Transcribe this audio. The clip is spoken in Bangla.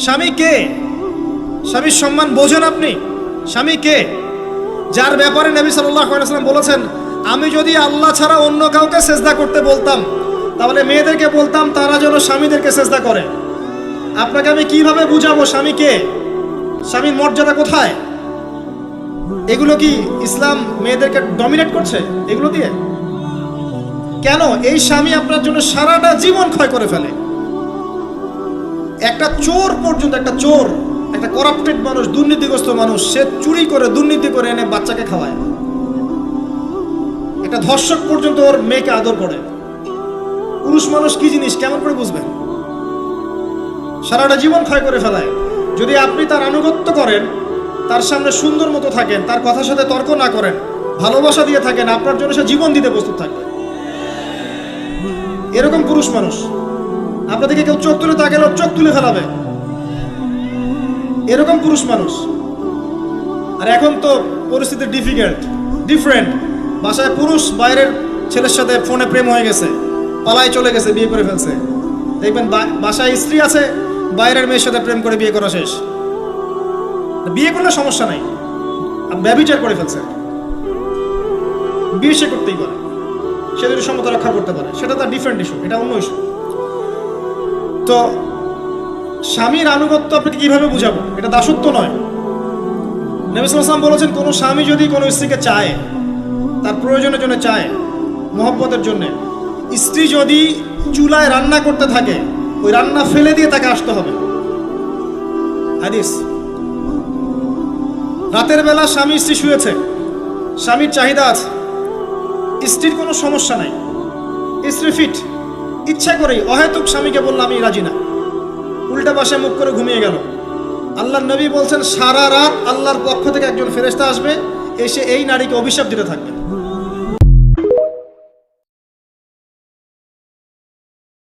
স্বামী কে? স্বামীর সম্মান বোঝেন আপনি? স্বামী কে? যার ব্যাপারে নবী সাল্লাল্লাহু আলাইহি ওয়াসাল্লাম বলেছেন, আমি যদি আল্লাহ ছাড়া অন্য কাউকে সেজদা করতে বলতাম, তাহলে মেয়েদেরকে বলতাম তারা যেন স্বামীদেরকে সেজদা করে। আপনাকে আমি কিভাবে বুঝাবো স্বামী কে, স্বামীর মর্যাদা কোথায়? এগুলো কি ইসলাম মেয়েদেরকে ডমিনেট করছে এগুলো দিয়ে? কেন? এই স্বামী আপনার জন্য সারাটা জীবন ক্ষয় করে ফেলে। একটা চোর পর্যন্ত, একটা চোর, একটা করাপ্টেড মানুষ, দুর্নীতিগ্রস্ত মানুষ, সে চুরি করে দুর্নীতি করে এনে বাচ্চাকে খাওয়ায়। একটা ধর্ষক পর্যন্ত ওর মেয়েকে আদর করে। পুরুষ মানুষ কি জিনিস কেমন করে বুঝবেন? সারাটা জীবন ক্ষয় করে ফেলায়। যদি আপনি তার আনুগত্য করেন, তার সামনে সুন্দর মতো থাকেন, তার কথার সাথে তর্ক না করেন, ভালোবাসা দিয়ে থাকেন, আপনার জন্য সে জীবন দিতে প্রস্তুত থাকবে। এরকম পুরুষ মানুষ। আপনাদেরকে কেউ চোখ তুলে তাকালে চোখ তুলে ফেলাবে, এরকম পুরুষ মানুষ। আর এখন তো পরিস্থিতি ডিফারেন্ট। বাসায় পুরুষ বাইরের ছেলের সাথে ফোনে প্রেম হয়ে গেছে, পালায় চলে গেছে, বিয়ে করে ফেলছে। দেখবেন বাসায় স্ত্রী আছে, বাইরের মেয়ের সাথে প্রেম করে বিয়ে করা শেষ। বিয়ে করলে সমস্যা নাই, ব্যভিচার করে ফেলছে। বিয়ে সে করতেই পারে, সে যদি সমতা রক্ষা করতে পারে, সেটা তার ডিফারেন্ট ইস্যু, এটা অন্য ইস্যু। তো স্বামীর আনুগত্য আপনাকে কিভাবে বুঝাবো? এটা দাসত্ব নয়। নবী সাল্লাল্লাহু আলাইহি ওয়াসাল্লাম বলেছেন, কোনো স্বামী যদি কোনো স্ত্রীকে চায়, তার প্রয়োজনের জন্য চায়, মহব্বতের জন্য, স্ত্রী যদি চুলায় রান্না করতে থাকে, ওই রান্না ফেলে দিয়ে তাকে আসতে হবে। হাদিস। রাতের বেলা স্বামী স্ত্রী শুয়েছে, স্বামীর চাহিদা আছে, স্ত্রীর কোনো সমস্যা নাই, স্ত্রী ফিট, ইচ্ছা করেই অহেতুক স্বামীকে বলল আমি রাজি না, উল্টা পাশে মুখ করে ঘুমিয়ে গেল। আল্লাহর নবী বলছেন, সারা রাত আল্লাহর পক্ষ থেকে একজন ফেরেশতা আসবে, এসে এই নারীকে অভিশাপ দিতে থাকবে।